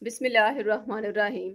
बिस्मिल्लाहिर्रहमानिर्रहीम।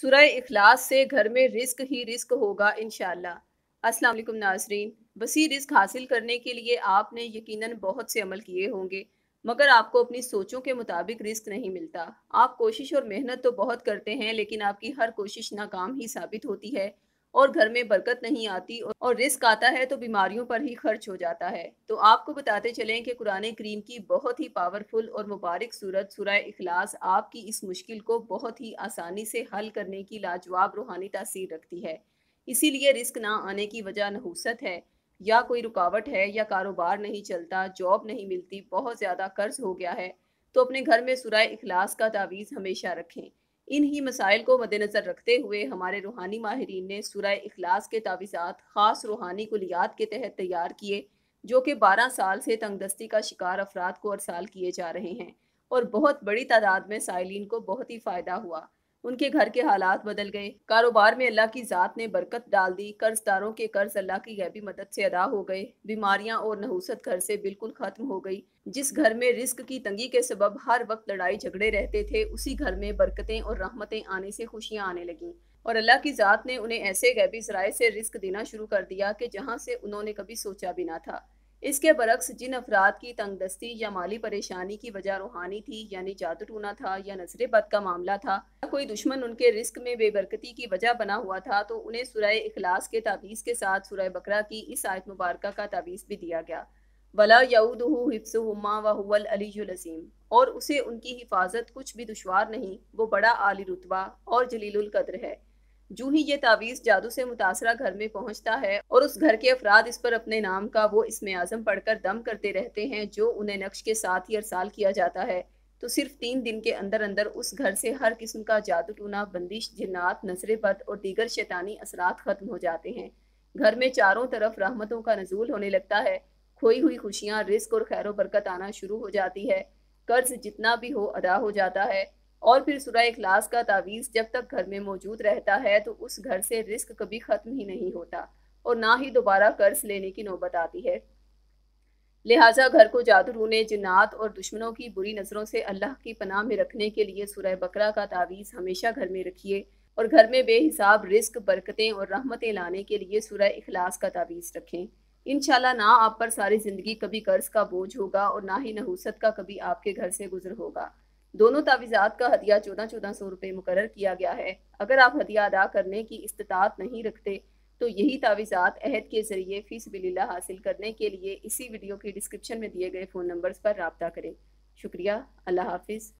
सूरह इखलास से घर में रिस्क ही रिस्क होगा इंशाअल्लाह। अस्सलाम वालेकुम नाज़रीन। वसी रिस्क हासिल करने के लिए आपने यकीनन बहुत से अमल किए होंगे, मगर आपको अपनी सोचों के मुताबिक रिस्क नहीं मिलता। आप कोशिश और मेहनत तो बहुत करते हैं, लेकिन आपकी हर कोशिश नाकाम ही साबित होती है और घर में बरकत नहीं आती और रिस्क आता है तो बीमारियों पर ही खर्च हो जाता है। तो आपको बताते चलें कि कुरान करीम की बहुत ही पावरफुल और मुबारक सूरत सूरह इखलास आपकी इस मुश्किल को बहुत ही आसानी से हल करने की लाजवाब रूहानी तासीर रखती है। इसीलिए रिस्क ना आने की वजह नहुसत है, या कोई रुकावट है, या कारोबार नहीं चलता, जॉब नहीं मिलती, बहुत ज़्यादा कर्ज हो गया है, तो अपने घर में सूरह इखलास का तावीज़ हमेशा रखें। इन ही मसाइल को मद्देनज़र रखते हुए हमारे रूहानी माहिरीन ने सूरह इखलास के तावीज़ात ख़ास रूहानी कुलियात के तहत तैयार किए, जो कि 12 साल से तंगदस्ती का शिकार अफराद को अरसाल किए जा रहे हैं और बहुत बड़ी तादाद में साइलिन को बहुत ही फ़ायदा हुआ। उनके घर के हालात बदल गए, कारोबार में अल्लाह की ज़ात ने बरकत डाल दी, कर्जदारों के कर्ज अल्लाह की गैबी मदद से अदा हो गए, बीमारियां और नहुसत घर से बिल्कुल ख़त्म हो गई। जिस घर में रिस्क की तंगी के सबब हर वक्त लड़ाई झगड़े रहते थे, उसी घर में बरकतें और रहमतें आने से खुशियां आने लगीं और अल्लाह की ज़ात ने उन्हें ऐसे गैबी ज़राए से रिस्क देना शुरू कर दिया कि जहां से उन्होंने कभी सोचा भी ना था। इसके बरक्स जिन अफराद की तंगदस्ती या माली परेशानी की वजह रूहानी थी, यानी जादू टूना था या नजर बद का मामला था, या कोई दुश्मन उनके रिस्क में बेबरकती की वजह बना हुआ था, तो उन्हें सूरह इखलास के ताबीज़ के साथ सूरह बकरा की इस आयत मुबारका का ताबीज़ भी दिया गया। वला यऊदुहु हिफ्ज़ुहुमा व हुवल अलियुल अज़ीम। और उसे उनकी हिफाजत कुछ भी दुश्वार नहीं, वो बड़ा आली रुतबा और जलीलुल कद्र है। जूं ही ये तावीज़ जादू से मुतासरा घर में पहुंचता है और उस घर के अफराद इस पर अपने नाम का वो इसमें आज़म पढ़कर दम करते रहते हैं, जो उन्हें नक्श के साथ ही अरसाल किया जाता है, तो सिर्फ 3 दिन के अंदर अंदर उस घर से हर किस्म का जादू टूना, बंदिश, जिन्नात, नजर बद और दीगर शैतानी असरात खत्म हो जाते हैं। घर में चारों तरफ रहमतों का नजूल होने लगता है, खोई हुई खुशियाँ, रिस्क और खैर बरकत आना शुरू हो जाती है, कर्ज जितना भी हो अदा हो जाता है। और फिर सूरह इखलास का तावीज़ जब तक घर में मौजूद रहता है तो उस घर से रिस्क कभी ख़त्म ही नहीं होता और ना ही दोबारा कर्ज लेने की नौबत आती है। लिहाजा घर को जादू टूने, जिन्नात और दुश्मनों की बुरी नज़रों से अल्लाह की पनाह में रखने के लिए सूरह बकरा का तावीज़ हमेशा घर में रखिए और घर में बेहिसाब रिस्क, बरकतें और रहमतें लाने के लिए सूरह इखलास का तावीज़ रखें। इंशाल्लाह ना आप पर सारी ज़िंदगी कभी कर्ज का बोझ होगा और ना ही नहुसत का कभी आपके घर से गुजर होगा। दोनों तावीज़ात का हदिया 1400 रुपये मुकर्रर किया गया है। अगर आप हदिया अदा करने की इस्तिताअत नहीं रखते, तो यही तावीज़ात अहद के ज़रिए फ़ी सबिलिल्लाह हासिल करने के लिए इसी वीडियो की डिस्क्रिप्शन में दिए गए फ़ोन नंबर्स पर राब्ता करें। शुक्रिया। अल्लाह हाफ़िज़।